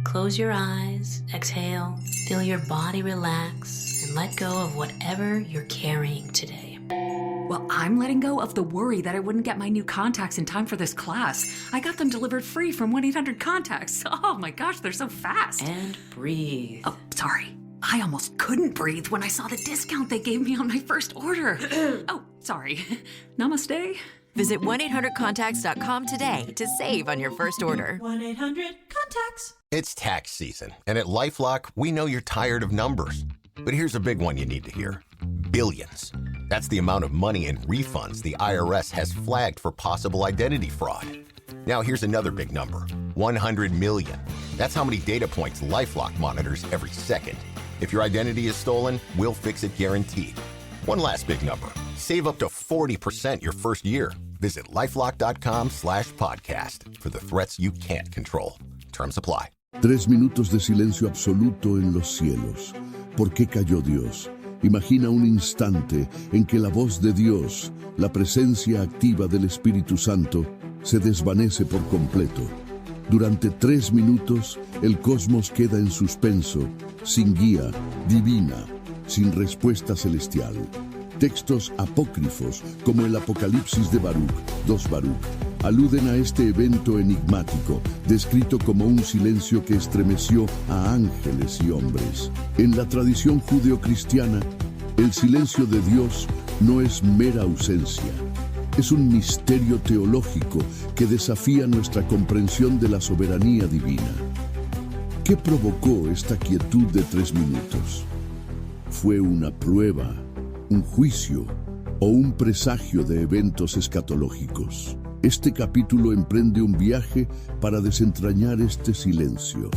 Close your eyes, exhale, feel your body relax, and let go of whatever you're carrying today. Well, I'm letting go of the worry that I wouldn't get my new contacts in time for this class. I got them delivered free from 1-800-CONTACTS. Oh my gosh, they're so fast. And breathe. Oh, sorry. I almost couldn't breathe when I saw the discount they gave me on my first order. Oh, sorry. Namaste. Visit 1-800-CONTACTS.com today to save on your first order. 1-800-CONTACTS. It's tax season, and at LifeLock, we know you're tired of numbers. But here's a big one you need to hear. Billions. That's the amount of money in refunds the IRS has flagged for possible identity fraud. Now here's another big number. 100 million. That's how many data points LifeLock monitors every second. If your identity is stolen, we'll fix it guaranteed. One last big number. Save up to 40% your first year. Visit LifeLock.com/podcast for the threats you can't control. Terms apply. 3 minutos de silencio absoluto en los cielos. ¿Por qué cayó Dios? Imagina un instante en que la voz de Dios, la presencia activa del Espíritu Santo, se desvanece por completo. Durante 3 minutos, el cosmos queda en suspenso, sin guía divina, sin respuesta celestial. Textos apócrifos, como el Apocalipsis de Baruch, 2 Baruch, aluden a este evento enigmático, descrito como un silencio que estremeció a ángeles y hombres. En la tradición judeocristiana, el silencio de Dios no es mera ausencia. Es un misterio teológico que desafía nuestra comprensión de la soberanía divina. ¿Qué provocó esta quietud de 3 minutos? ¿Fue una prueba, un juicio o un presagio de eventos escatológicos? Este capítulo emprende un viaje para desentrañar este silencio,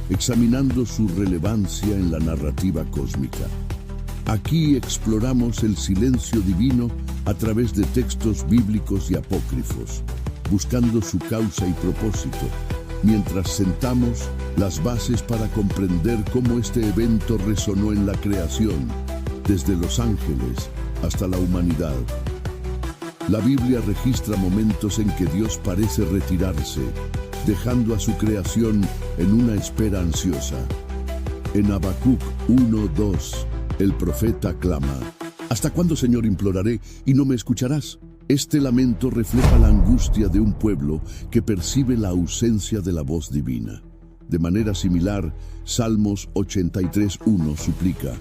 examinando su relevancia en la narrativa cósmica. Aquí exploramos el silencio divino a través de textos bíblicos y apócrifos, buscando su causa y propósito, mientras sentamos las bases para comprender cómo este evento resonó en la creación, desde los ángeles hasta la humanidad. La Biblia registra momentos en que Dios parece retirarse, dejando a su creación en una espera ansiosa. En Habacuc 1:2, el profeta clama: ¿Hasta cuándo, Señor, imploraré y no me escucharás? Este lamento refleja la angustia de un pueblo que percibe la ausencia de la voz divina. De manera similar, Salmos 83:1 suplica: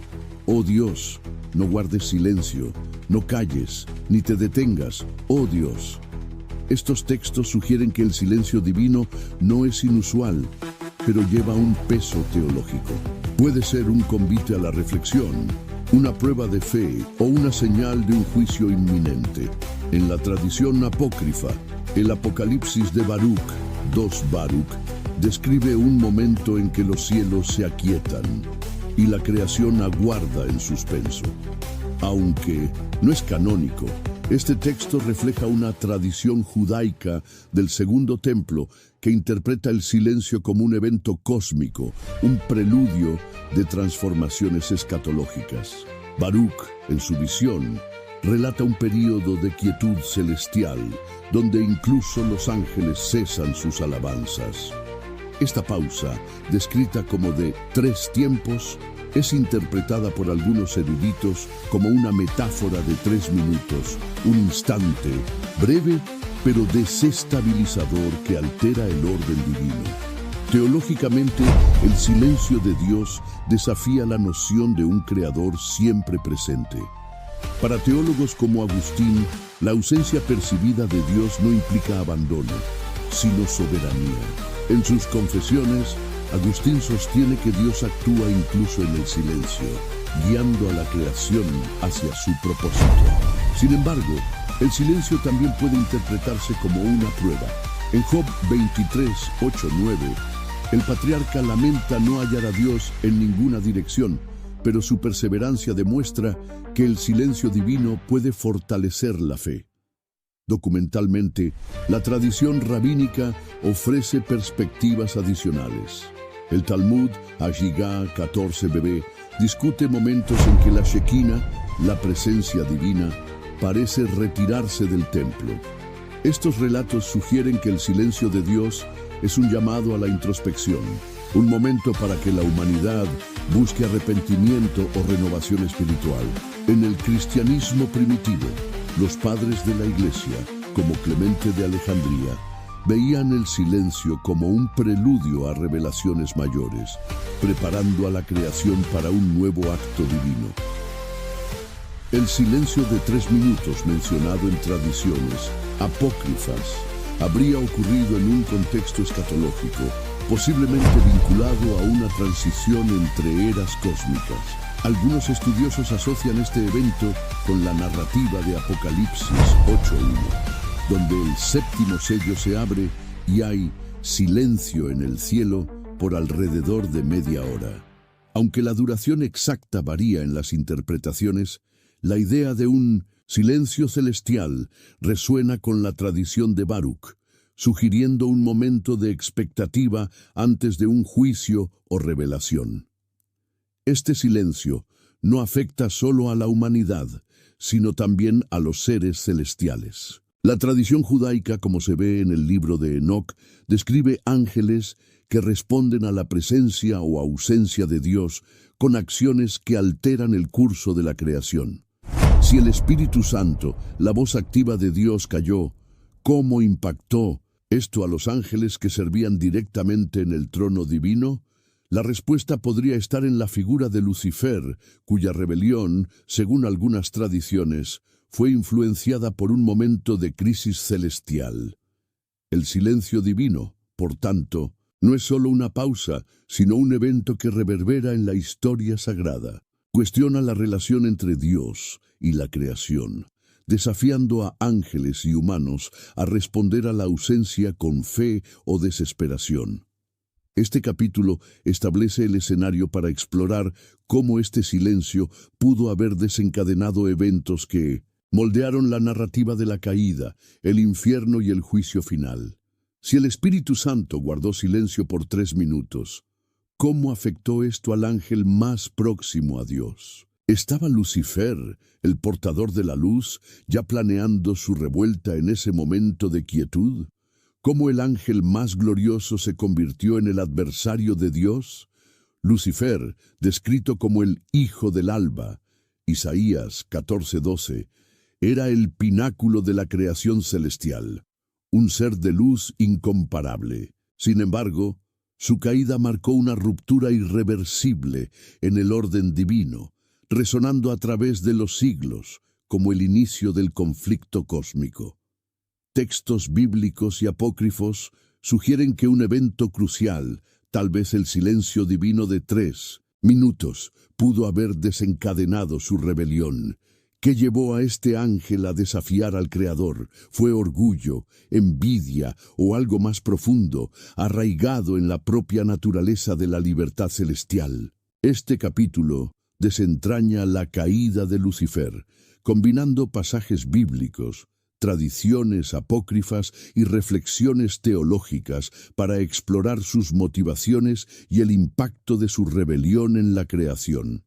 Oh Dios, no guardes silencio, no calles, ni te detengas, oh Dios. Estos textos sugieren que el silencio divino no es inusual, pero lleva un peso teológico. Puede ser un convite a la reflexión, una prueba de fe o una señal de un juicio inminente. En la tradición apócrifa, el Apocalipsis de Baruch, 2 Baruch, describe un momento en que los cielos se aquietan y la creación aguarda en suspenso. Aunque no es canónico, este texto refleja una tradición judaica del Segundo Templo que interpreta el silencio como un evento cósmico, un preludio de transformaciones escatológicas. Baruch, en su visión, relata un período de quietud celestial, donde incluso los ángeles cesan sus alabanzas. Esta pausa, descrita como de 3 tiempos, es interpretada por algunos eruditos como una metáfora de 3 minutos, un instante breve pero desestabilizador que altera el orden divino. Teológicamente, el silencio de Dios desafía la noción de un creador siempre presente. Para teólogos como Agustín, la ausencia percibida de Dios no implica abandono, sino soberanía. En sus confesiones, Agustín sostiene que Dios actúa incluso en el silencio, guiando a la creación hacia su propósito. Sin embargo, el silencio también puede interpretarse como una prueba. En Job 23, 8, 9, el patriarca lamenta no hallar a Dios en ninguna dirección, pero su perseverancia demuestra que el silencio divino puede fortalecer la fe. Documentalmente, la tradición rabínica ofrece perspectivas adicionales. El Talmud, Hagigá 14b, discute momentos en que la Shekinah, la presencia divina, parece retirarse del templo. Estos relatos sugieren que el silencio de Dios es un llamado a la introspección, un momento para que la humanidad busque arrepentimiento o renovación espiritual. En el cristianismo primitivo, los padres de la Iglesia, como Clemente de Alejandría, veían el silencio como un preludio a revelaciones mayores, preparando a la creación para un nuevo acto divino. El silencio de 3 minutos mencionado en tradiciones apócrifas habría ocurrido en un contexto escatológico, posiblemente vinculado a una transición entre eras cósmicas. Algunos estudiosos asocian este evento con la narrativa de Apocalipsis 8:1, donde el 7º sello se abre y hay silencio en el cielo por alrededor de media hora. Aunque la duración exacta varía en las interpretaciones, la idea de un silencio celestial resuena con la tradición de Baruch, sugiriendo un momento de expectativa antes de un juicio o revelación. Este silencio no afecta solo a la humanidad, sino también a los seres celestiales. La tradición judaica, como se ve en el libro de Enoc, describe ángeles que responden a la presencia o ausencia de Dios con acciones que alteran el curso de la creación. Si el Espíritu Santo, la voz activa de Dios, cayó, ¿cómo impactó esto a los ángeles que servían directamente en el trono divino? La respuesta podría estar en la figura de Lucifer, cuya rebelión, según algunas tradiciones, fue influenciada por un momento de crisis celestial. El silencio divino, por tanto, no es solo una pausa, sino un evento que reverbera en la historia sagrada. Cuestiona la relación entre Dios y la creación, desafiando a ángeles y humanos a responder a la ausencia con fe o desesperación. Este capítulo establece el escenario para explorar cómo este silencio pudo haber desencadenado eventos que moldearon la narrativa de la caída, el infierno y el juicio final. Si el Espíritu Santo guardó silencio por 3 minutos, ¿cómo afectó esto al ángel más próximo a Dios? ¿Estaba Lucifer, el portador de la luz, ya planeando su revuelta en ese momento de quietud? ¿Cómo el ángel más glorioso se convirtió en el adversario de Dios? Lucifer, descrito como el hijo del alba, Isaías 14:12, era el pináculo de la creación celestial, un ser de luz incomparable. Sin embargo, su caída marcó una ruptura irreversible en el orden divino, resonando a través de los siglos como el inicio del conflicto cósmico. Textos bíblicos y apócrifos sugieren que un evento crucial, tal vez el silencio divino de 3 minutos, pudo haber desencadenado su rebelión. ¿Qué llevó a este ángel a desafiar al Creador? ¿Fue orgullo, envidia o algo más profundo, arraigado en la propia naturaleza de la libertad celestial? Este capítulo desentraña la caída de Lucifer, combinando pasajes bíblicos, tradiciones apócrifas y reflexiones teológicas para explorar sus motivaciones y el impacto de su rebelión en la creación.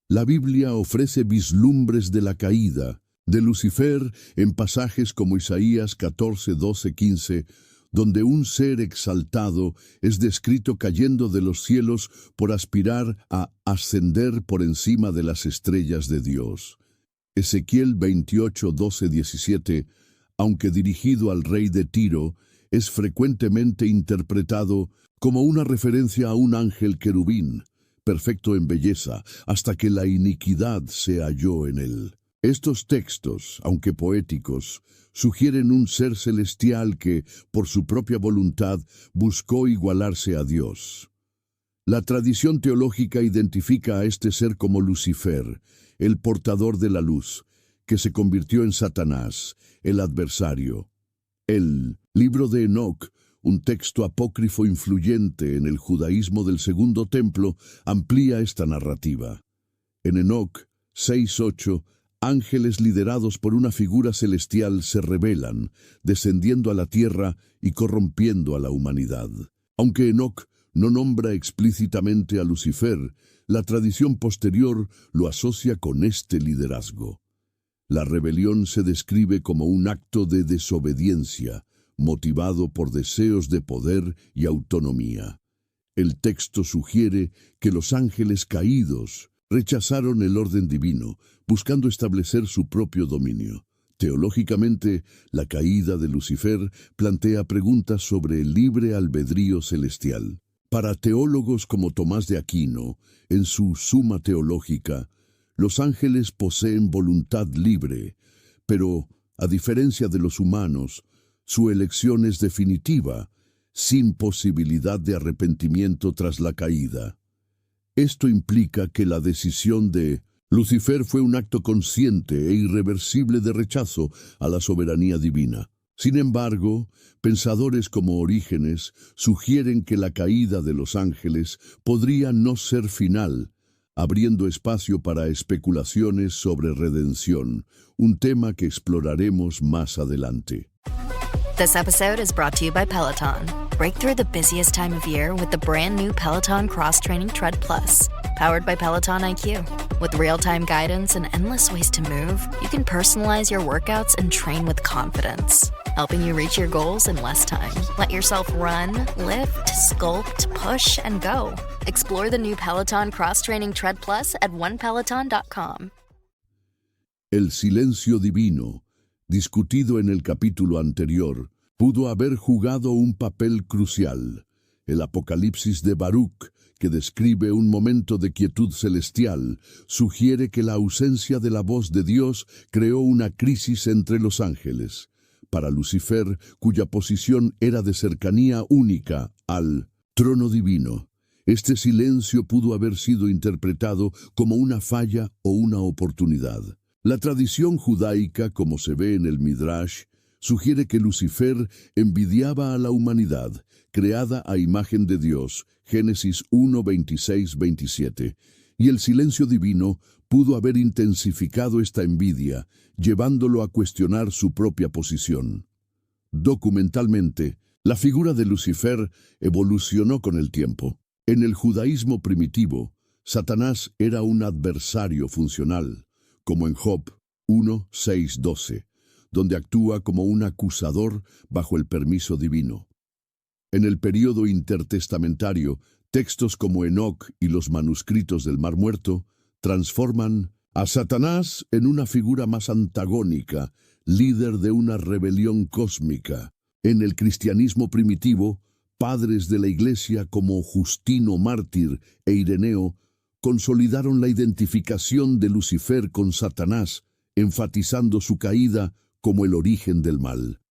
La Biblia ofrece vislumbres de la caída de Lucifer en pasajes como Isaías 14, 12, 15, donde un ser exaltado es descrito cayendo de los cielos por aspirar a ascender por encima de las estrellas de Dios. Ezequiel 28, 12, 17, aunque dirigido al rey de Tiro, es frecuentemente interpretado como una referencia a un ángel querubín, perfecto en belleza, hasta que la iniquidad se halló en él. Estos textos, aunque poéticos, sugieren un ser celestial que, por su propia voluntad, buscó igualarse a Dios. La tradición teológica identifica a este ser como Lucifer, el portador de la luz, que se convirtió en Satanás, el adversario. El libro de Enoc, un texto apócrifo influyente en el judaísmo del Segundo Templo, amplía esta narrativa. En Enoc 6:8, ángeles liderados por una figura celestial se rebelan, descendiendo a la tierra y corrompiendo a la humanidad. Aunque Enoc no nombra explícitamente a Lucifer, la tradición posterior lo asocia con este liderazgo. La rebelión se describe como un acto de desobediencia, motivado por deseos de poder y autonomía. El texto sugiere que los ángeles caídos rechazaron el orden divino, buscando establecer su propio dominio. Teológicamente, la caída de Lucifer plantea preguntas sobre el libre albedrío celestial. Para teólogos como Tomás de Aquino, en su Suma Teológica, los ángeles poseen voluntad libre, pero, a diferencia de los humanos, su elección es definitiva, sin posibilidad de arrepentimiento tras la caída. Esto implica que la decisión de Lucifer fue un acto consciente e irreversible de rechazo a la soberanía divina. Sin embargo, pensadores como Orígenes sugieren que la caída de los ángeles podría no ser final, abriendo espacio para especulaciones sobre redención, un tema que exploraremos más adelante. This episode is brought to you by Peloton. Break through the busiest time of year with the brand new Peloton Cross Training Tread Plus, powered by Peloton IQ. With real-time guidance and endless ways to move, you can personalize your workouts and train with confidence, helping you reach your goals in less time. Let yourself run, lift, sculpt, push, and go. Explore the new Peloton Cross Training Tread Plus at onepeloton.com. El silencio divino, discutido en el capítulo anterior, pudo haber jugado un papel crucial. El Apocalipsis de Baruch, que describe un momento de quietud celestial, sugiere que la ausencia de la voz de Dios creó una crisis entre los ángeles. Para Lucifer, cuya posición era de cercanía única al trono divino, este silencio pudo haber sido interpretado como una falla o una oportunidad. La tradición judaica, como se ve en el Midrash, sugiere que Lucifer envidiaba a la humanidad, creada a imagen de Dios, Génesis 1, 26, 27, y el silencio divino pudo haber intensificado esta envidia, llevándolo a cuestionar su propia posición. Documentalmente, la figura de Lucifer evolucionó con el tiempo. En el judaísmo primitivo, Satanás era un adversario funcional, como en Job 1, 6, 12, donde actúa como un acusador bajo el permiso divino. En el período intertestamentario, textos como Enoc y los manuscritos del Mar Muerto transforman a Satanás en una figura más antagónica, líder de una rebelión cósmica. En el cristianismo primitivo, padres de la Iglesia como Justino Mártir e Ireneo consolidaron la identificación de Lucifer con Satanás, enfatizando su caída como el origen del mal.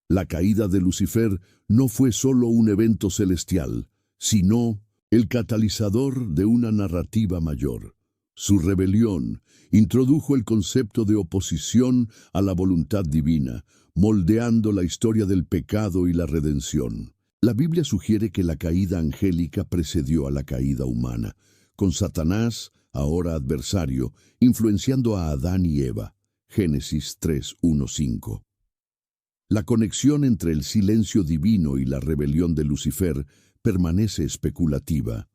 La caída de Lucifer no fue solo un evento celestial, sino el catalizador de una narrativa mayor. Su rebelión introdujo el concepto de oposición a la voluntad divina, moldeando la historia del pecado y la redención. La Biblia sugiere que la caída angélica precedió a la caída humana, con Satanás, ahora adversario, influenciando a Adán y Eva. Génesis 3, 1, 5. La conexión entre el silencio divino y la rebelión de Lucifer permanece especulativa,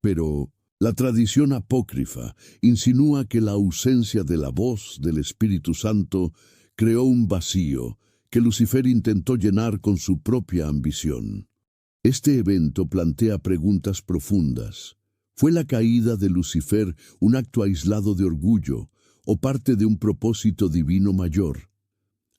pero la tradición apócrifa insinúa que la ausencia de la voz del Espíritu Santo creó un vacío que Lucifer intentó llenar con su propia ambición. Este evento plantea preguntas profundas. ¿Fue la caída de Lucifer un acto aislado de orgullo o parte de un propósito divino mayor?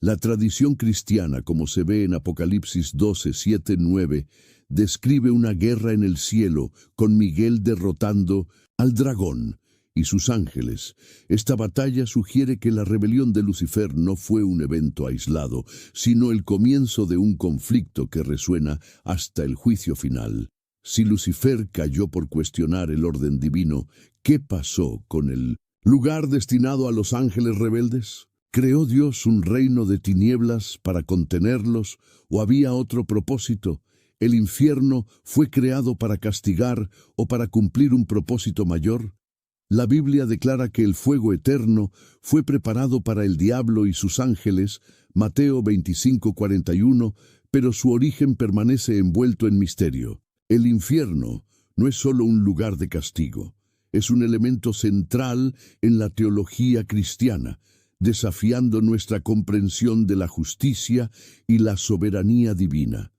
La tradición cristiana, como se ve en Apocalipsis 12, 7, 9, describe una guerra en el cielo con Miguel derrotando al dragón y sus ángeles. Esta batalla sugiere que la rebelión de Lucifer no fue un evento aislado, sino el comienzo de un conflicto que resuena hasta el juicio final. Si Lucifer cayó por cuestionar el orden divino, ¿qué pasó con el lugar destinado a los ángeles rebeldes? ¿Creó Dios un reino de tinieblas para contenerlos o había otro propósito? ¿El infierno fue creado para castigar o para cumplir un propósito mayor? La Biblia declara que el fuego eterno fue preparado para el diablo y sus ángeles, Mateo 25, 41, pero su origen permanece envuelto en misterio. El infierno no es solo un lugar de castigo, es un elemento central en la teología cristiana, desafiando nuestra comprensión de la justicia y la soberanía divina.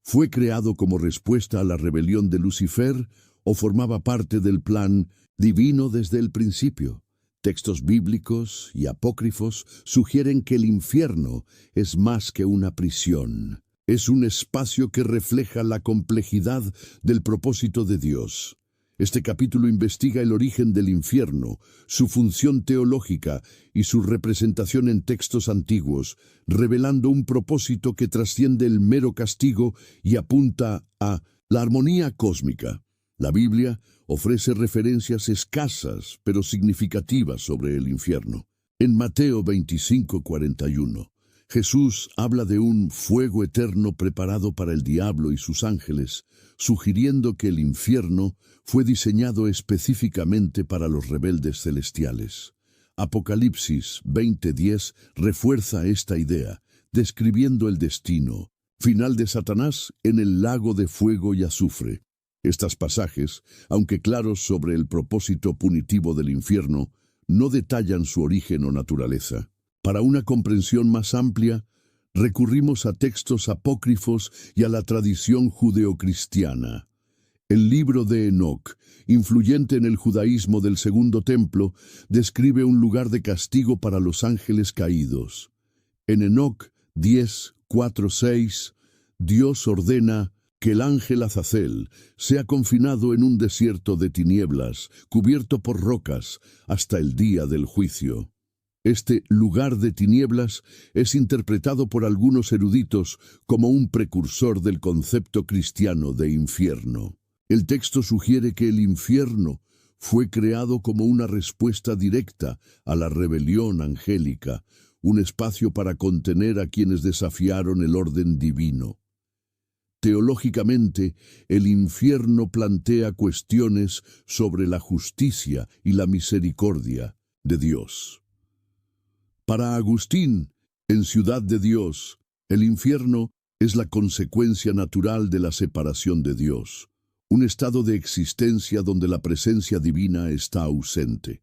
¿Fue creado como respuesta a la rebelión de Lucifer o formaba parte del plan divino desde el principio? Textos bíblicos y apócrifos sugieren que el infierno es más que una prisión. Es un espacio que refleja la complejidad del propósito de Dios. Este capítulo investiga el origen del infierno, su función teológica y su representación en textos antiguos, revelando un propósito que trasciende el mero castigo y apunta a la armonía cósmica. La Biblia ofrece referencias escasas pero significativas sobre el infierno. En Mateo 25:41, Jesús habla de un fuego eterno preparado para el diablo y sus ángeles, sugiriendo que el infierno fue diseñado específicamente para los rebeldes celestiales. Apocalipsis 20:10 refuerza esta idea, describiendo el destino final de Satanás en el lago de fuego y azufre. Estos pasajes, aunque claros sobre el propósito punitivo del infierno, no detallan su origen o naturaleza. Para una comprensión más amplia, recurrimos a textos apócrifos y a la tradición judeocristiana. El libro de Enoc, influyente en el judaísmo del Segundo Templo, describe un lugar de castigo para los ángeles caídos. En Enoc 10:4-6, Dios ordena que el ángel Azazel sea confinado en un desierto de tinieblas, cubierto por rocas, hasta el día del juicio. Este lugar de tinieblas es interpretado por algunos eruditos como un precursor del concepto cristiano de infierno. El texto sugiere que el infierno fue creado como una respuesta directa a la rebelión angélica, un espacio para contener a quienes desafiaron el orden divino. Teológicamente, el infierno plantea cuestiones sobre la justicia y la misericordia de Dios. Para Agustín, en Ciudad de Dios, el infierno es la consecuencia natural de la separación de Dios, un estado de existencia donde la presencia divina está ausente.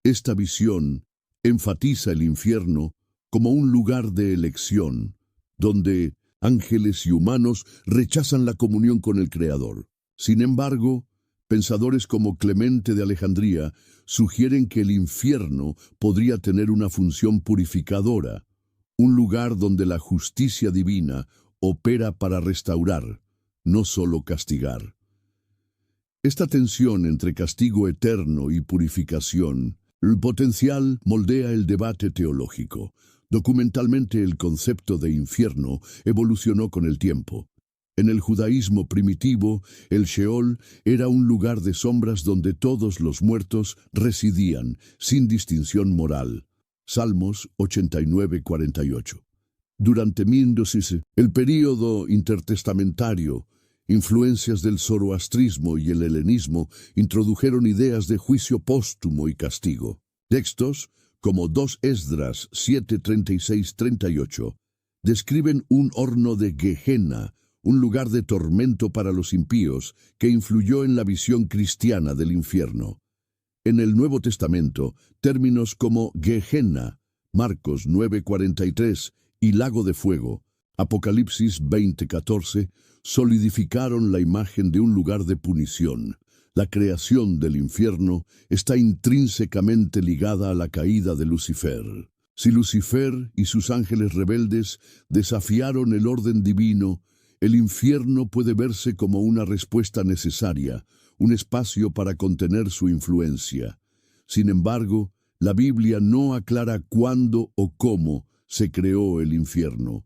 Esta visión enfatiza el infierno como un lugar de elección, donde ángeles y humanos rechazan la comunión con el Creador. Sin embargo, pensadores como Clemente de Alejandría sugieren que el infierno podría tener una función purificadora, un lugar donde la justicia divina opera para restaurar, no solo castigar. Esta tensión entre castigo eterno y purificación, el potencial moldea el debate teológico. Documentalmente, el concepto de infierno evolucionó con el tiempo. En el judaísmo primitivo, el Sheol era un lugar de sombras donde todos los muertos residían, sin distinción moral. Salmos 89:48. Durante el período intertestamentario, influencias del zoroastrismo y el helenismo introdujeron ideas de juicio póstumo y castigo. Textos como 2 Esdras 7:36-38 describen un horno de Gehenna, un lugar de tormento para los impíos, que influyó en la visión cristiana del infierno. En el Nuevo Testamento, términos como Gehenna, Marcos 9:43 y lago de fuego, Apocalipsis 20:14, solidificaron la imagen de un lugar de punición. La creación del infierno está intrínsecamente ligada a la caída de Lucifer. Si Lucifer y sus ángeles rebeldes desafiaron el orden divino, el infierno puede verse como una respuesta necesaria, un espacio para contener su influencia. Sin embargo, la Biblia no aclara cuándo o cómo se creó el infierno.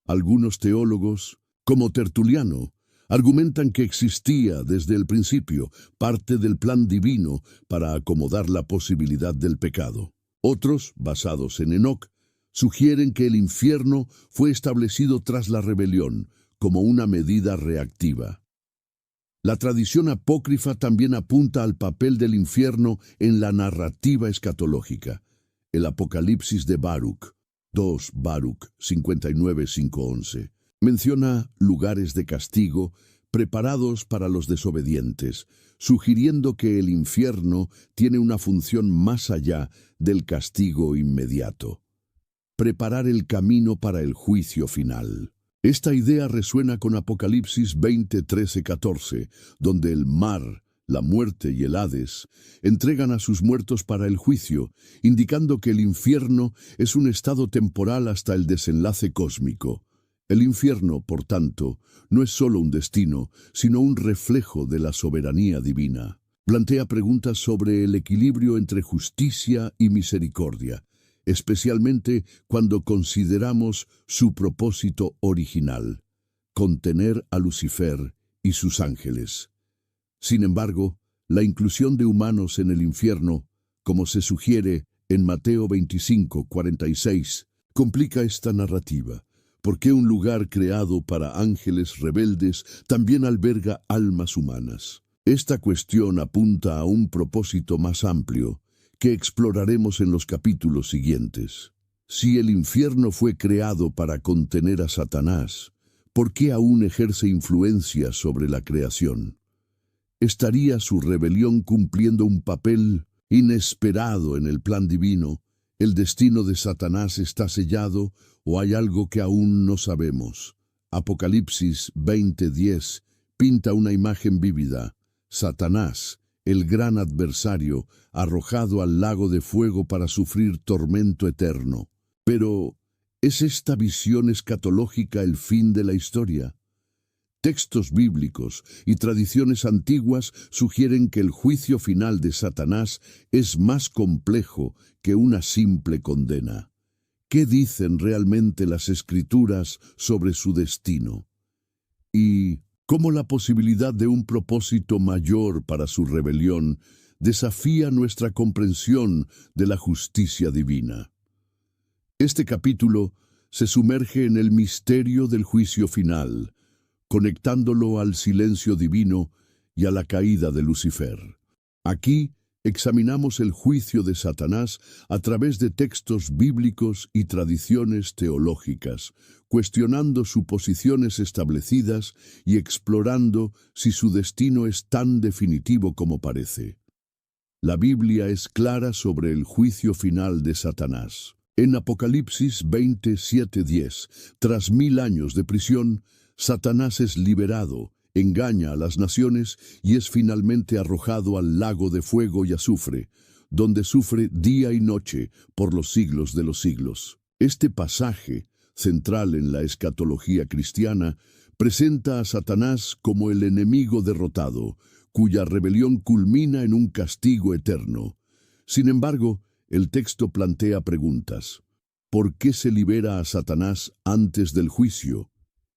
Algunos teólogos, como Tertuliano, argumentan que existía desde el principio, parte del plan divino para acomodar la posibilidad del pecado. Otros, basados en Enoc, sugieren que el infierno fue establecido tras la rebelión, como una medida reactiva. La tradición apócrifa también apunta al papel del infierno en la narrativa escatológica. El Apocalipsis de Baruch, 2 Baruch 59:5-11, menciona lugares de castigo preparados para los desobedientes, sugiriendo que el infierno tiene una función más allá del castigo inmediato: preparar el camino para el juicio final. Esta idea resuena con Apocalipsis 20, 13, 14, donde el mar, la muerte y el Hades entregan a sus muertos para el juicio, indicando que el infierno es un estado temporal hasta el desenlace cósmico. El infierno, por tanto, no es solo un destino, sino un reflejo de la soberanía divina. Plantea preguntas sobre el equilibrio entre justicia y misericordia, especialmente cuando consideramos su propósito original, contener a Lucifer y sus ángeles. Sin embargo, la inclusión de humanos en el infierno, como se sugiere en Mateo 25, 46, complica esta narrativa. ¿Por qué un lugar creado para ángeles rebeldes también alberga almas humanas? Esta cuestión apunta a un propósito más amplio, que exploraremos en los capítulos siguientes. Si el infierno fue creado para contener a Satanás, ¿por qué aún ejerce influencia sobre la creación? ¿Estaría su rebelión cumpliendo un papel inesperado en el plan divino? ¿El destino de Satanás está sellado o hay algo que aún no sabemos? Apocalipsis 20:10 pinta una imagen vívida. Satanás, el gran adversario, arrojado al lago de fuego para sufrir tormento eterno. Pero, ¿es esta visión escatológica el fin de la historia? Textos bíblicos y tradiciones antiguas sugieren que el juicio final de Satanás es más complejo que una simple condena. ¿Qué dicen realmente las Escrituras sobre su destino? Y cómo la posibilidad de un propósito mayor para su rebelión desafía nuestra comprensión de la justicia divina. Este capítulo se sumerge en el misterio del juicio final, conectándolo al silencio divino y a la caída de Lucifer. Aquí examinamos el juicio de Satanás a través de textos bíblicos y tradiciones teológicas, cuestionando sus posiciones establecidas y explorando si su destino es tan definitivo como parece. La Biblia es clara sobre el juicio final de Satanás. En Apocalipsis 27:10, tras 1000 años de prisión, Satanás es liberado, engaña a las naciones y es finalmente arrojado al lago de fuego y azufre, donde sufre día y noche por los siglos de los siglos. Este pasaje, central en la escatología cristiana, presenta a Satanás como el enemigo derrotado, cuya rebelión culmina en un castigo eterno. Sin embargo, el texto plantea preguntas. ¿Por qué se libera a Satanás antes del juicio?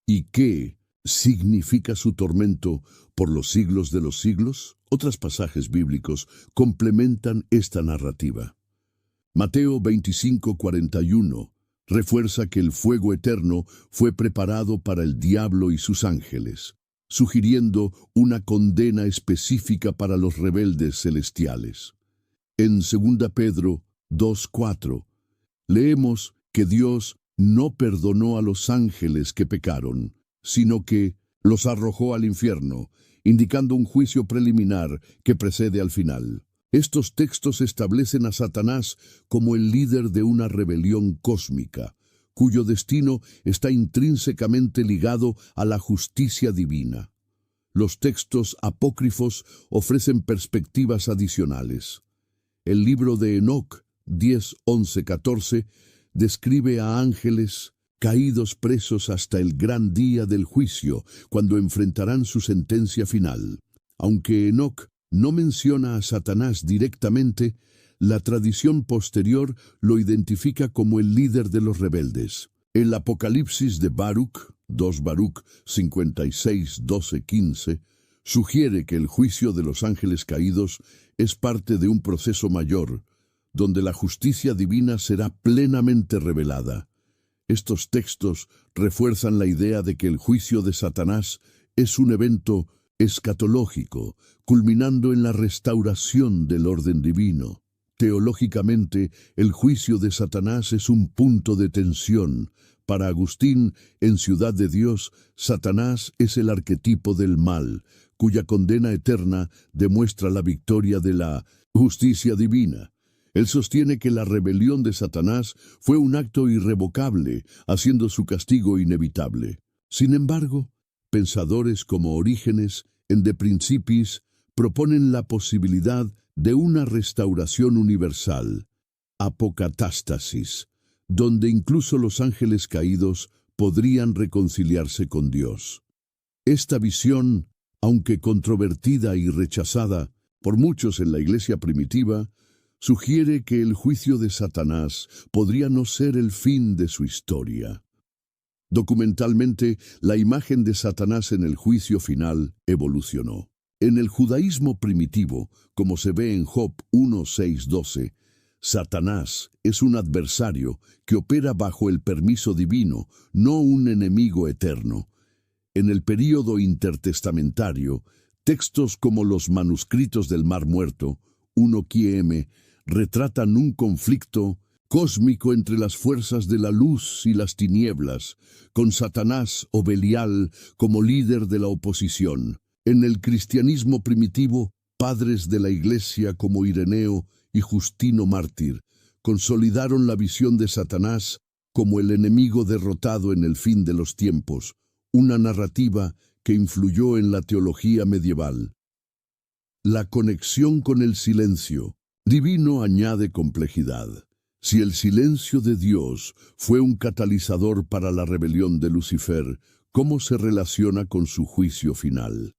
¿Y qué significa su tormento por los siglos de los siglos? Otros pasajes bíblicos complementan esta narrativa. Mateo 25:41 refuerza que el fuego eterno fue preparado para el diablo y sus ángeles, sugiriendo una condena específica para los rebeldes celestiales. En 2 Pedro 2:4 leemos que Dios no perdonó a los ángeles que pecaron, sino que los arrojó al infierno, indicando un juicio preliminar que precede al final. Estos textos establecen a Satanás como el líder de una rebelión cósmica, cuyo destino está intrínsecamente ligado a la justicia divina. Los textos apócrifos ofrecen perspectivas adicionales. El libro de Enoc 10, 11, 14 describe a ángeles caídos presos hasta el gran día del juicio, cuando enfrentarán su sentencia final. Aunque Enoc no menciona a Satanás directamente, la tradición posterior lo identifica como el líder de los rebeldes. El Apocalipsis de Baruch, 2 Baruch 56, 12, 15, sugiere que el juicio de los ángeles caídos es parte de un proceso mayor, donde la justicia divina será plenamente revelada. Estos textos refuerzan la idea de que el juicio de Satanás es un evento escatológico, culminando en la restauración del orden divino. Teológicamente, el juicio de Satanás es un punto de tensión. Para Agustín, en Ciudad de Dios, Satanás es el arquetipo del mal, cuya condena eterna demuestra la victoria de la justicia divina. Él sostiene que la rebelión de Satanás fue un acto irrevocable, haciendo su castigo inevitable. Sin embargo, pensadores como Orígenes, en De Principiis, proponen la posibilidad de una restauración universal, apocatástasis, donde incluso los ángeles caídos podrían reconciliarse con Dios. Esta visión, aunque controvertida y rechazada por muchos en la iglesia primitiva, sugiere que el juicio de Satanás podría no ser el fin de su historia. Documentalmente, la imagen de Satanás en el juicio final evolucionó. En el judaísmo primitivo, como se ve en Job 1:6-12, Satanás es un adversario que opera bajo el permiso divino, no un enemigo eterno. En el período intertestamentario, textos como los manuscritos del Mar Muerto, 1 QM, retratan un conflicto cósmico entre las fuerzas de la luz y las tinieblas, con Satanás o Belial como líder de la oposición. En el cristianismo primitivo, padres de la Iglesia como Ireneo y Justino Mártir consolidaron la visión de Satanás como el enemigo derrotado en el fin de los tiempos, una narrativa que influyó en la teología medieval. La conexión con el silencio divino añade complejidad. Si el silencio de Dios fue un catalizador para la rebelión de Lucifer, ¿cómo se relaciona con su juicio final?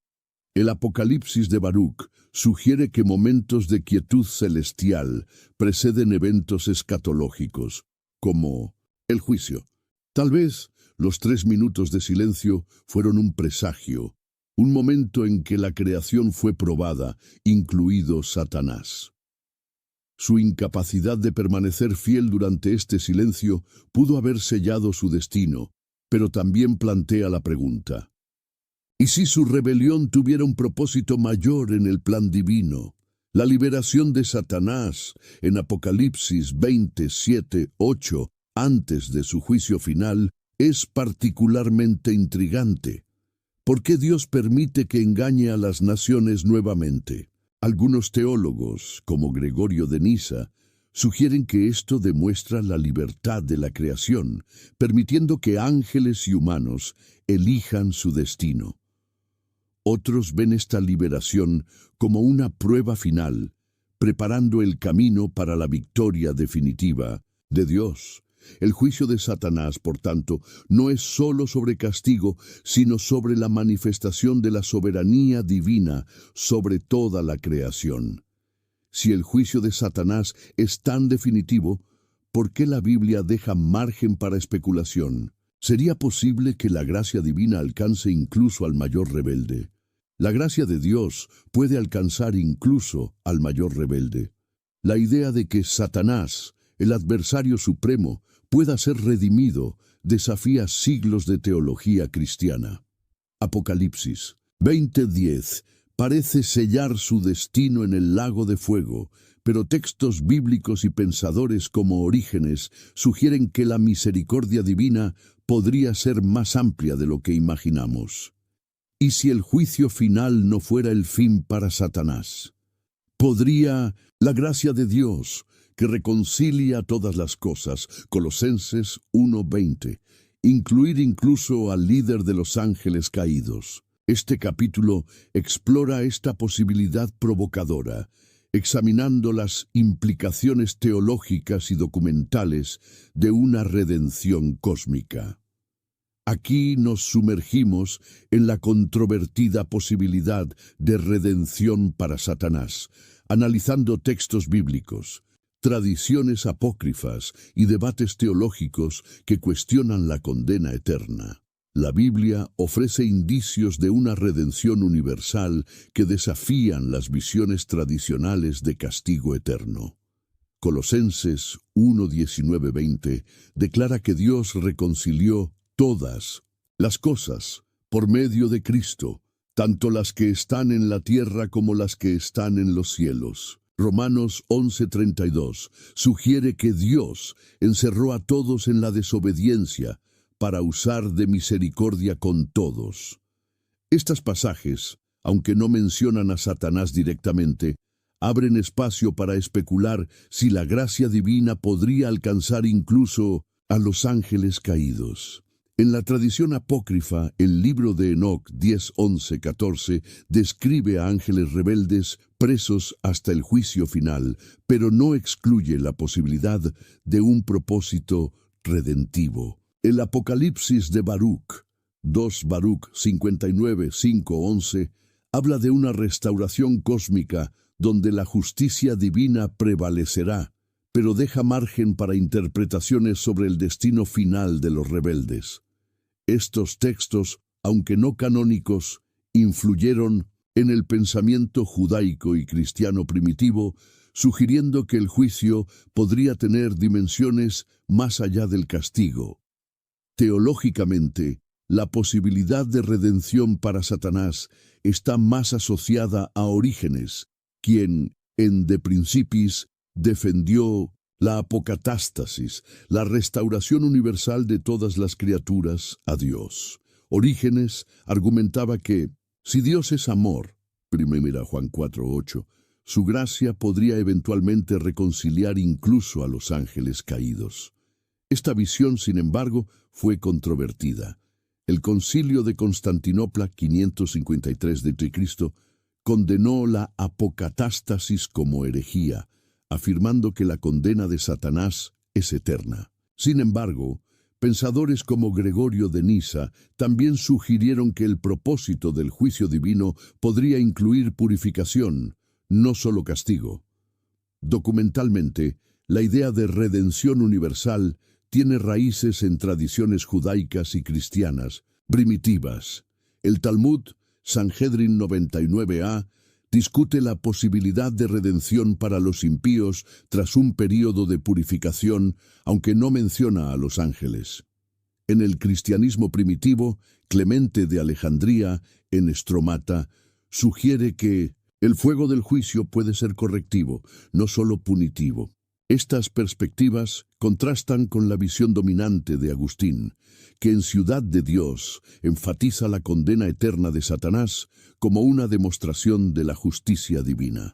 El Apocalipsis de Baruch sugiere que momentos de quietud celestial preceden eventos escatológicos, como el juicio. Tal vez los 3 minutos de silencio fueron un presagio, un momento en que la creación fue probada, incluido Satanás. Su incapacidad de permanecer fiel durante este silencio pudo haber sellado su destino, pero también plantea la pregunta: ¿y si su rebelión tuviera un propósito mayor en el plan divino? La liberación de Satanás en Apocalipsis 27:8, antes de su juicio final, es particularmente intrigante. ¿Por qué Dios permite que engañe a las naciones nuevamente? Algunos teólogos, como Gregorio de Nisa, sugieren que esto demuestra la libertad de la creación, permitiendo que ángeles y humanos elijan su destino. Otros ven esta liberación como una prueba final, preparando el camino para la victoria definitiva de Dios. El juicio de Satanás, por tanto, no es solo sobre castigo, sino sobre la manifestación de la soberanía divina sobre toda la creación. Si el juicio de Satanás es tan definitivo, ¿por qué la Biblia deja margen para especulación? ¿Sería posible que la gracia divina alcance incluso al mayor rebelde? La gracia de Dios puede alcanzar incluso al mayor rebelde. La idea de que Satanás, el adversario supremo, pueda ser redimido desafía siglos de teología cristiana. Apocalipsis 20:10 parece sellar su destino en el lago de fuego, pero textos bíblicos y pensadores como Orígenes sugieren que la misericordia divina podría ser más amplia de lo que imaginamos. ¿Y si el juicio final no fuera el fin para Satanás? ¿Podría la gracia de Dios, que reconcilia todas las cosas, Colosenses 1:20, incluir incluso al líder de los ángeles caídos? Este capítulo explora esta posibilidad provocadora, examinando las implicaciones teológicas y documentales de una redención cósmica. Aquí nos sumergimos en la controvertida posibilidad de redención para Satanás, analizando textos bíblicos, tradiciones apócrifas y debates teológicos que cuestionan la condena eterna. La Biblia ofrece indicios de una redención universal que desafían las visiones tradicionales de castigo eterno. Colosenses 1:19-20 declara que Dios reconcilió todas las cosas por medio de Cristo, tanto las que están en la tierra como las que están en los cielos. Romanos 11:32 sugiere que Dios encerró a todos en la desobediencia para usar de misericordia con todos. Estos pasajes, aunque no mencionan a Satanás directamente, abren espacio para especular si la gracia divina podría alcanzar incluso a los ángeles caídos. En la tradición apócrifa, el libro de Enoc 10, 11, 14 describe a ángeles rebeldes presos hasta el juicio final, pero no excluye la posibilidad de un propósito redentivo. El Apocalipsis de Baruch, 2 Baruch 59, 5, 11, habla de una restauración cósmica donde la justicia divina prevalecerá, pero deja margen para interpretaciones sobre el destino final de los rebeldes. Estos textos, aunque no canónicos, influyeron en el pensamiento judaico y cristiano primitivo, sugiriendo que el juicio podría tener dimensiones más allá del castigo. Teológicamente, la posibilidad de redención para Satanás está más asociada a Orígenes, quien, en De Principiis, defendió la apocatástasis, la restauración universal de todas las criaturas a Dios. Orígenes argumentaba que, si Dios es amor, 1 Juan 4:8, su gracia podría eventualmente reconciliar incluso a los ángeles caídos. Esta visión, sin embargo, fue controvertida. El Concilio de Constantinopla, 553 d.C., condenó la apocatástasis como herejía, afirmando que la condena de Satanás es eterna. Sin embargo, pensadores como Gregorio de Nisa también sugirieron que el propósito del juicio divino podría incluir purificación, no solo castigo. Documentalmente, la idea de redención universal tiene raíces en tradiciones judaicas y cristianas primitivas. El Talmud, Sanhedrin 99a, discute la posibilidad de redención para los impíos tras un período de purificación, aunque no menciona a los ángeles. En el cristianismo primitivo, Clemente de Alejandría, en Estromata, sugiere que el fuego del juicio puede ser correctivo, no solo punitivo. Estas perspectivas contrastan con la visión dominante de Agustín, que en Ciudad de Dios enfatiza la condena eterna de Satanás como una demostración de la justicia divina.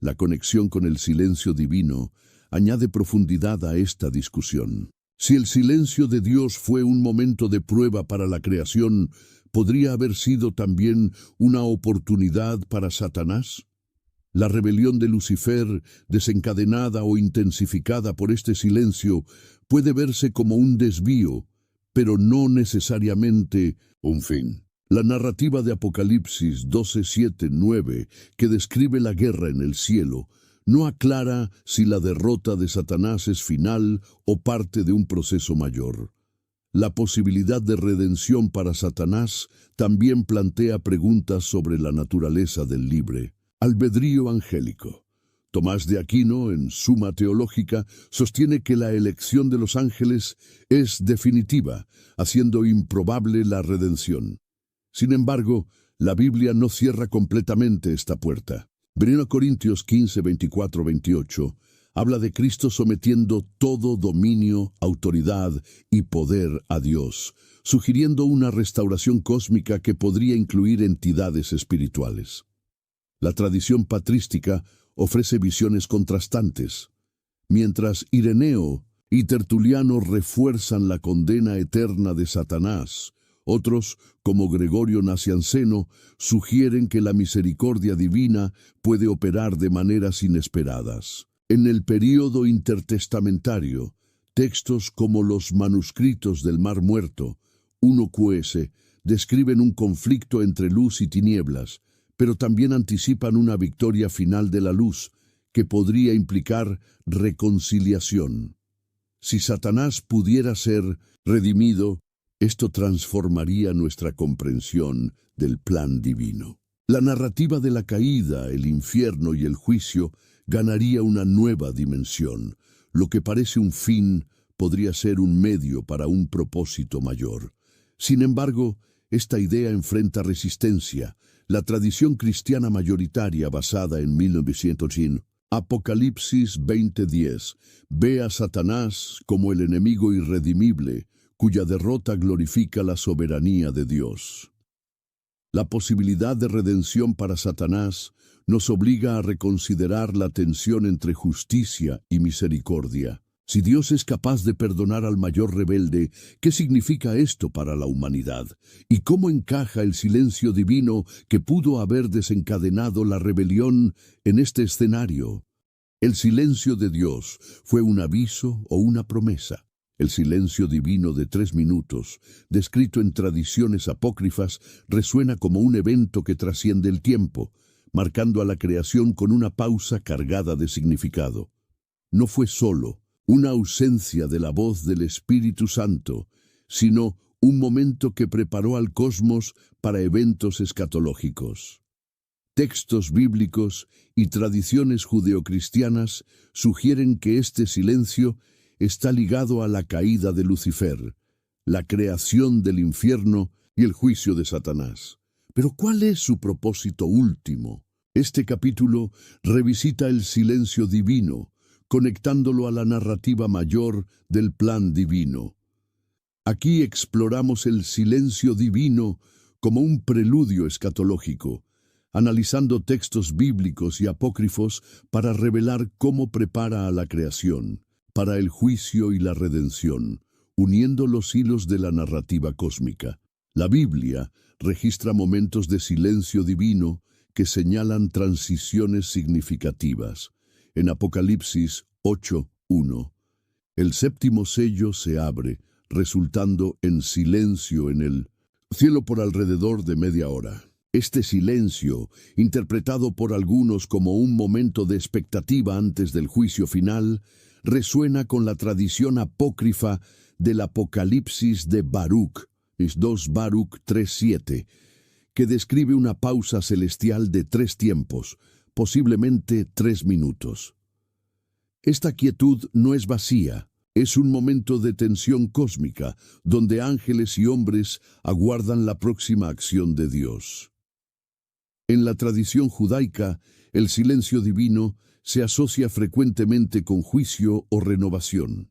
La conexión con el silencio divino añade profundidad a esta discusión. Si el silencio de Dios fue un momento de prueba para la creación, ¿podría haber sido también una oportunidad para Satanás? La rebelión de Lucifer, desencadenada o intensificada por este silencio, puede verse como un desvío, pero no necesariamente un fin. La narrativa de Apocalipsis 12, 7, 9, que describe la guerra en el cielo, no aclara si la derrota de Satanás es final o parte de un proceso mayor. La posibilidad de redención para Satanás también plantea preguntas sobre la naturaleza del libre albedrío angélico. Tomás de Aquino, en Suma Teológica, sostiene que la elección de los ángeles es definitiva, haciendo improbable la redención. Sin embargo, la Biblia no cierra completamente esta puerta. 1 Corintios 15, 24, 28 habla de Cristo sometiendo todo dominio, autoridad y poder a Dios, sugiriendo una restauración cósmica que podría incluir entidades espirituales. La tradición patrística ofrece visiones contrastantes. Mientras Ireneo y Tertuliano refuerzan la condena eterna de Satanás, otros, como Gregorio Nacianceno, sugieren que la misericordia divina puede operar de maneras inesperadas. En el período intertestamentario, textos como los manuscritos del Mar Muerto, 1QS, describen un conflicto entre luz y tinieblas, pero también anticipan una victoria final de la luz, que podría implicar reconciliación. Si Satanás pudiera ser redimido, esto transformaría nuestra comprensión del plan divino. La narrativa de la caída, el infierno y el juicio ganaría una nueva dimensión. Lo que parece un fin podría ser un medio para un propósito mayor. Sin embargo, esta idea enfrenta resistencia. La tradición cristiana mayoritaria basada en 1900 Apocalipsis 20:10 ve a Satanás como el enemigo irredimible, cuya derrota glorifica la soberanía de Dios. La posibilidad de redención para Satanás nos obliga a reconsiderar la tensión entre justicia y misericordia. Si Dios es capaz de perdonar al mayor rebelde, ¿qué significa esto para la humanidad? ¿Y cómo encaja el silencio divino que pudo haber desencadenado la rebelión en este escenario? El silencio de Dios fue un aviso o una promesa. El silencio divino de 3 minutos, descrito en tradiciones apócrifas, resuena como un evento que trasciende el tiempo, marcando a la creación con una pausa cargada de significado. No fue solo una ausencia de la voz del Espíritu Santo, sino un momento que preparó al cosmos para eventos escatológicos. Textos bíblicos y tradiciones judeocristianas sugieren que este silencio está ligado a la caída de Lucifer, la creación del infierno y el juicio de Satanás. Pero ¿cuál es su propósito último? Este capítulo revisita el silencio divino, conectándolo a la narrativa mayor del plan divino. Aquí exploramos el silencio divino como un preludio escatológico, analizando textos bíblicos y apócrifos para revelar cómo prepara a la creación, para el juicio y la redención, uniendo los hilos de la narrativa cósmica. La Biblia registra momentos de silencio divino que señalan transiciones significativas. En Apocalipsis 8:1, el séptimo sello se abre, resultando en silencio en el cielo por alrededor de media hora. Este silencio, interpretado por algunos como un momento de expectativa antes del juicio final, resuena con la tradición apócrifa del Apocalipsis de Baruch, es 2 Baruch 3:7, que describe una pausa celestial de 3 tiempos, posiblemente 3 minutos. Esta quietud no es vacía, es un momento de tensión cósmica, donde ángeles y hombres aguardan la próxima acción de Dios. En la tradición judaica, el silencio divino se asocia frecuentemente con juicio o renovación.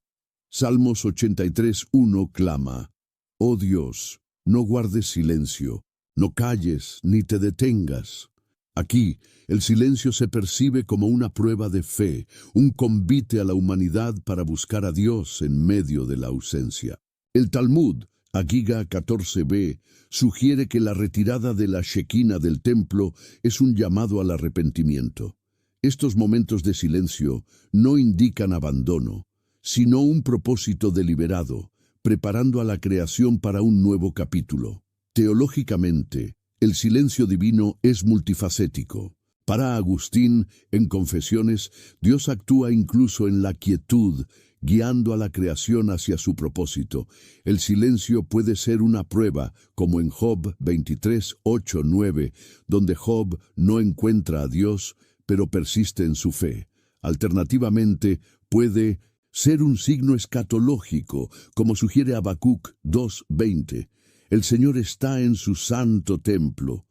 Salmos 83:1 clama: «Oh Dios, no guardes silencio, no calles ni te detengas». Aquí, el silencio se percibe como una prueba de fe, un convite a la humanidad para buscar a Dios en medio de la ausencia. El Talmud, Agiga 14b, sugiere que la retirada de la Shekinah del templo es un llamado al arrepentimiento. Estos momentos de silencio no indican abandono, sino un propósito deliberado, preparando a la creación para un nuevo capítulo. Teológicamente, el silencio divino es multifacético. Para Agustín, en Confesiones, Dios actúa incluso en la quietud, guiando a la creación hacia su propósito. El silencio puede ser una prueba, como en Job 23:8-9, donde Job no encuentra a Dios, pero persiste en su fe. Alternativamente, puede ser un signo escatológico, como sugiere Habacuc 2:20. El Señor está en su santo templo,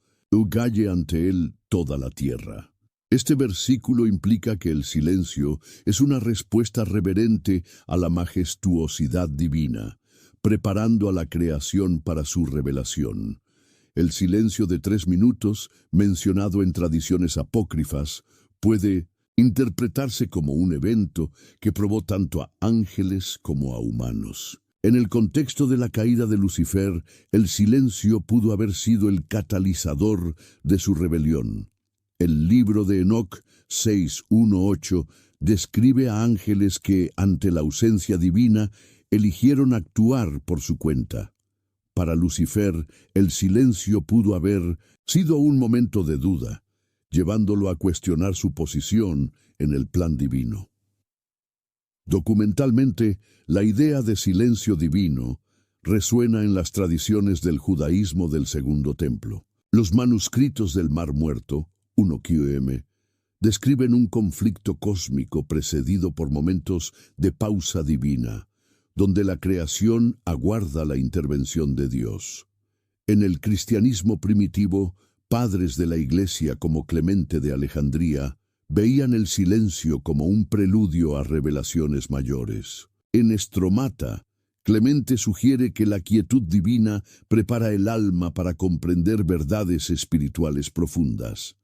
calle ante él toda la tierra. Este versículo implica que el silencio es una respuesta reverente a la majestuosidad divina, preparando a la creación para su revelación. El silencio de 3 minutos, mencionado en tradiciones apócrifas, puede interpretarse como un evento que probó tanto a ángeles como a humanos. En el contexto de la caída de Lucifer, el silencio pudo haber sido el catalizador de su rebelión. El libro de Enoc 6:1-8 describe a ángeles que, ante la ausencia divina, eligieron actuar por su cuenta. Para Lucifer, el silencio pudo haber sido un momento de duda, llevándolo a cuestionar su posición en el plan divino. Documentalmente, la idea de silencio divino resuena en las tradiciones del judaísmo del Segundo Templo. Los manuscritos del Mar Muerto, 1QM, describen un conflicto cósmico precedido por momentos de pausa divina, donde la creación aguarda la intervención de Dios. En el cristianismo primitivo, padres de la Iglesia como Clemente de Alejandría veían el silencio como un preludio a revelaciones mayores. En Estromata, Clemente sugiere que la quietud divina prepara el alma para comprender verdades espirituales profundas.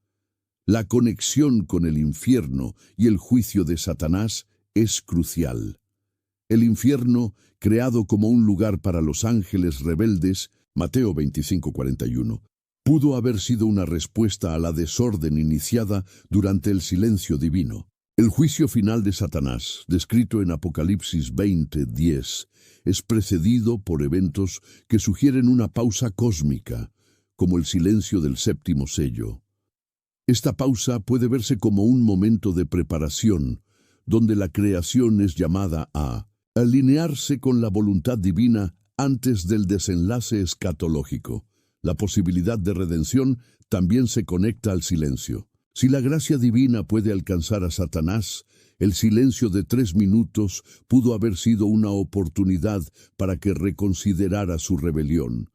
La conexión con el infierno y el juicio de Satanás es crucial. El infierno, creado como un lugar para los ángeles rebeldes, Mateo 25:41, pudo haber sido una respuesta a la desorden iniciada durante el silencio divino. El juicio final de Satanás, descrito en Apocalipsis 20:10, es precedido por eventos que sugieren una pausa cósmica, como el silencio del séptimo sello. Esta pausa puede verse como un momento de preparación, donde la creación es llamada a alinearse con la voluntad divina antes del desenlace escatológico. La posibilidad de redención también se conecta al silencio. Si la gracia divina puede alcanzar a Satanás, el silencio de 3 minutos pudo haber sido una oportunidad para que reconsiderara su rebelión.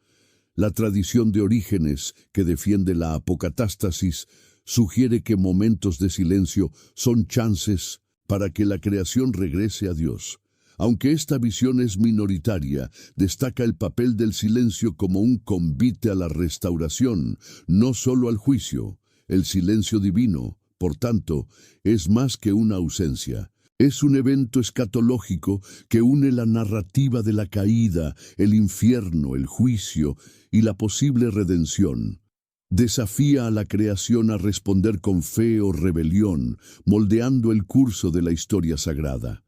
La tradición de Orígenes, que defiende la apocatástasis, sugiere que momentos de silencio son chances para que la creación regrese a Dios. Aunque esta visión es minoritaria, destaca el papel del silencio como un convite a la restauración, no solo al juicio. El silencio divino, por tanto, es más que una ausencia. Es un evento escatológico que une la narrativa de la caída, el infierno, el juicio y la posible redención. Desafía a la creación a responder con fe o rebelión, moldeando el curso de la historia sagrada.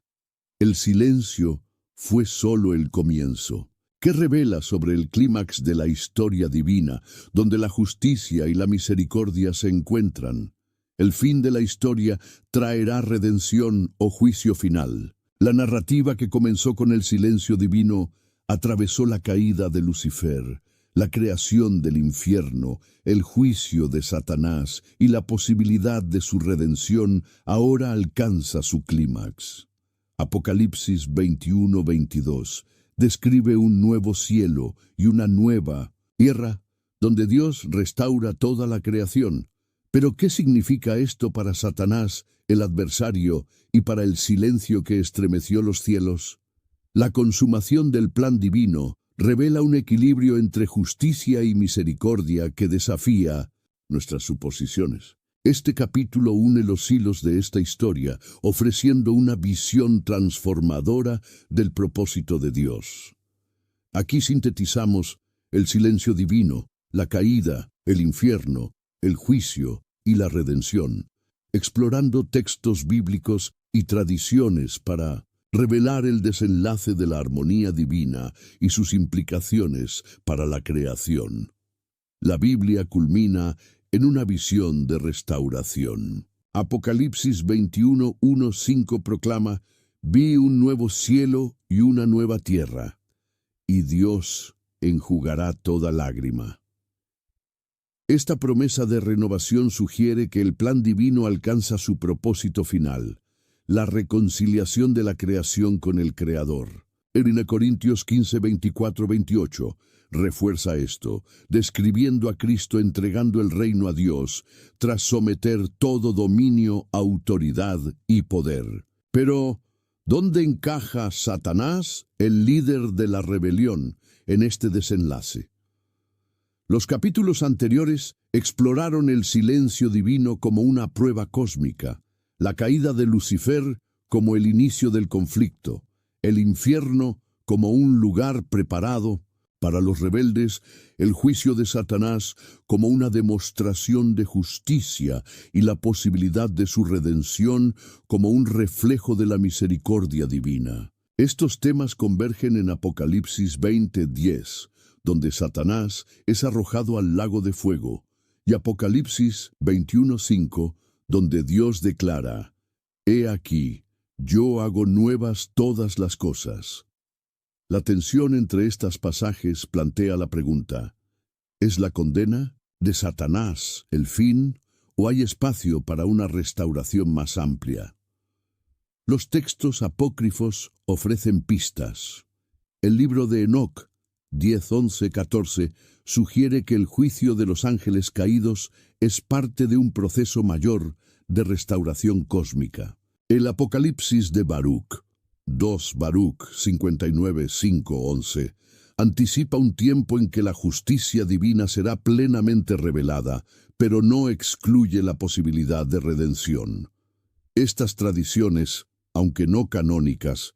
El silencio fue solo el comienzo. ¿Qué revela sobre el clímax de la historia divina, donde la justicia y la misericordia se encuentran? El fin de la historia traerá redención o juicio final. La narrativa que comenzó con el silencio divino atravesó la caída de Lucifer, la creación del infierno, el juicio de Satanás y la posibilidad de su redención ahora alcanza su clímax. Apocalipsis 21:22 describe un nuevo cielo y una nueva tierra donde Dios restaura toda la creación. Pero ¿qué significa esto para Satanás, el adversario, y para el silencio que estremeció los cielos? La consumación del plan divino revela un equilibrio entre justicia y misericordia que desafía nuestras suposiciones. Este capítulo une los hilos de esta historia, ofreciendo una visión transformadora del propósito de Dios. Aquí sintetizamos el silencio divino, la caída, el infierno, el juicio y la redención, explorando textos bíblicos y tradiciones para revelar el desenlace de la armonía divina y sus implicaciones para la creación. La Biblia culmina en una visión de restauración. Apocalipsis 21:1-5 proclama: «Vi un nuevo cielo y una nueva tierra, y Dios enjugará toda lágrima». Esta promesa de renovación sugiere que el plan divino alcanza su propósito final, la reconciliación de la creación con el Creador. En Corintios 15:24-28 refuerza esto, describiendo a Cristo entregando el reino a Dios, tras someter todo dominio, autoridad y poder. Pero, ¿dónde encaja Satanás, el líder de la rebelión, en este desenlace? Los capítulos anteriores exploraron el silencio divino como una prueba cósmica, la caída de Lucifer como el inicio del conflicto, el infierno como un lugar preparado para los rebeldes, el juicio de Satanás como una demostración de justicia y la posibilidad de su redención como un reflejo de la misericordia divina. Estos temas convergen en Apocalipsis 20:10, donde Satanás es arrojado al lago de fuego, y Apocalipsis 21:5, donde Dios declara: «He aquí, yo hago nuevas todas las cosas». La tensión entre estos pasajes plantea la pregunta: ¿es la condena de Satanás el fin o hay espacio para una restauración más amplia? Los textos apócrifos ofrecen pistas. El libro de Enoc 10:11-14 sugiere que el juicio de los ángeles caídos es parte de un proceso mayor de restauración cósmica. El Apocalipsis de Baruch 2 Baruch 59:5-11 anticipa un tiempo en que la justicia divina será plenamente revelada, pero no excluye la posibilidad de redención. Estas tradiciones, aunque no canónicas,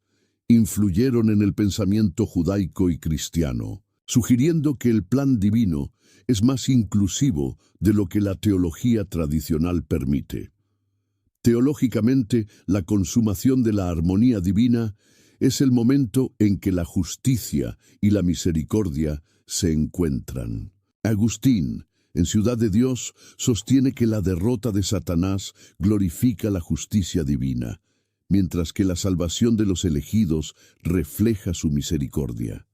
influyeron en el pensamiento judaico y cristiano, sugiriendo que el plan divino es más inclusivo de lo que la teología tradicional permite. Teológicamente, la consumación de la armonía divina es el momento en que la justicia y la misericordia se encuentran. Agustín, en Ciudad de Dios, sostiene que la derrota de Satanás glorifica la justicia divina, mientras que la salvación de los elegidos refleja su misericordia.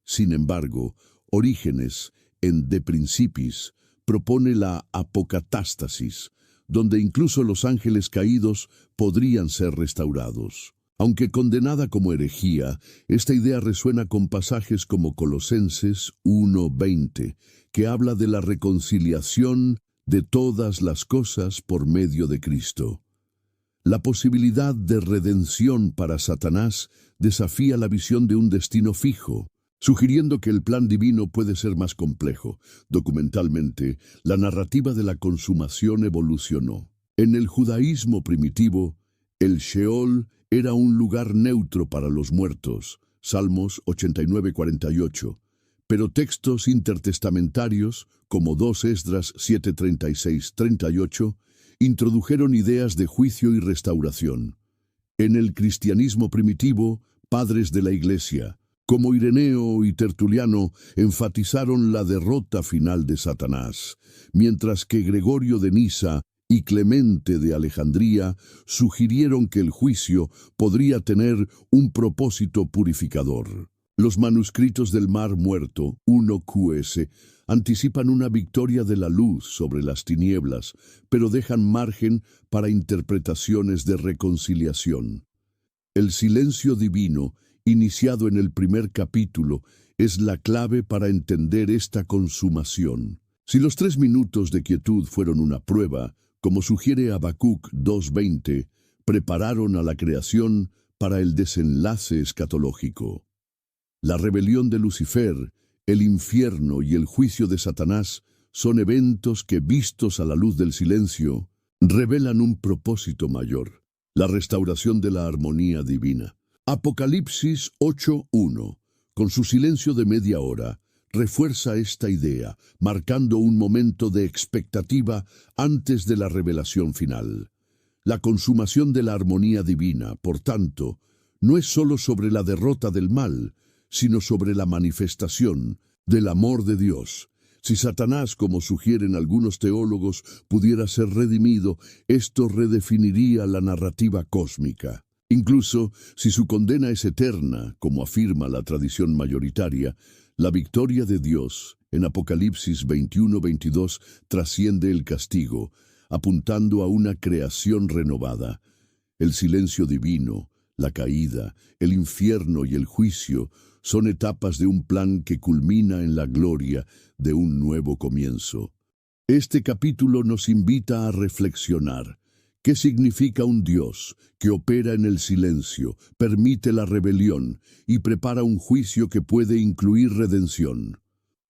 Sin embargo, Orígenes, en De Principis, propone la apocatástasis, donde incluso los ángeles caídos podrían ser restaurados. Aunque condenada como herejía, esta idea resuena con pasajes como Colosenses 1:20, que habla de la reconciliación de todas las cosas por medio de Cristo. La posibilidad de redención para Satanás desafía la visión de un destino fijo, sugiriendo que el plan divino puede ser más complejo. Documentalmente, la narrativa de la consumación evolucionó. En el judaísmo primitivo, el Sheol era un lugar neutro para los muertos, Salmos 89:48, pero textos intertestamentarios, como 2 Esdras 7:36-38, introdujeron ideas de juicio y restauración. En el cristianismo primitivo, padres de la Iglesia, como Ireneo y Tertuliano, enfatizaron la derrota final de Satanás, mientras que Gregorio de Nisa y Clemente de Alejandría sugirieron que el juicio podría tener un propósito purificador. Los manuscritos del Mar Muerto, 1QS, anticipan una victoria de la luz sobre las tinieblas, pero dejan margen para interpretaciones de reconciliación. El silencio divino, iniciado en el primer capítulo, es la clave para entender esta consumación. Si los 3 minutos de quietud fueron una prueba, como sugiere Habacuc 2:20, prepararon a la creación para el desenlace escatológico. La rebelión de Lucifer, el infierno y el juicio de Satanás son eventos que, vistos a la luz del silencio, revelan un propósito mayor: la restauración de la armonía divina. Apocalipsis 8:1, con su silencio de media hora, refuerza esta idea, marcando un momento de expectativa antes de la revelación final. La consumación de la armonía divina, por tanto, no es solo sobre la derrota del mal, sino sobre la manifestación del amor de Dios. Si Satanás, como sugieren algunos teólogos, pudiera ser redimido, esto redefiniría la narrativa cósmica. Incluso si su condena es eterna, como afirma la tradición mayoritaria, la victoria de Dios en Apocalipsis 21:22 trasciende el castigo, apuntando a una creación renovada. El silencio divino, la caída, el infierno y el juicio son etapas de un plan que culmina en la gloria de un nuevo comienzo. Este capítulo nos invita a reflexionar. ¿Qué significa un Dios que opera en el silencio, permite la rebelión y prepara un juicio que puede incluir redención?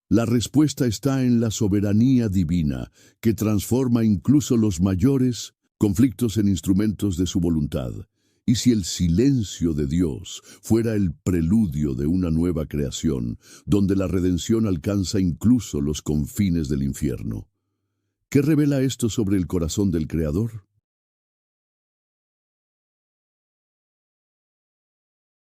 La respuesta está en la soberanía divina, que transforma incluso los mayores conflictos en instrumentos de su voluntad. Y si el silencio de Dios fuera el preludio de una nueva creación, donde la redención alcanza incluso los confines del infierno. ¿Qué revela esto sobre el corazón del Creador?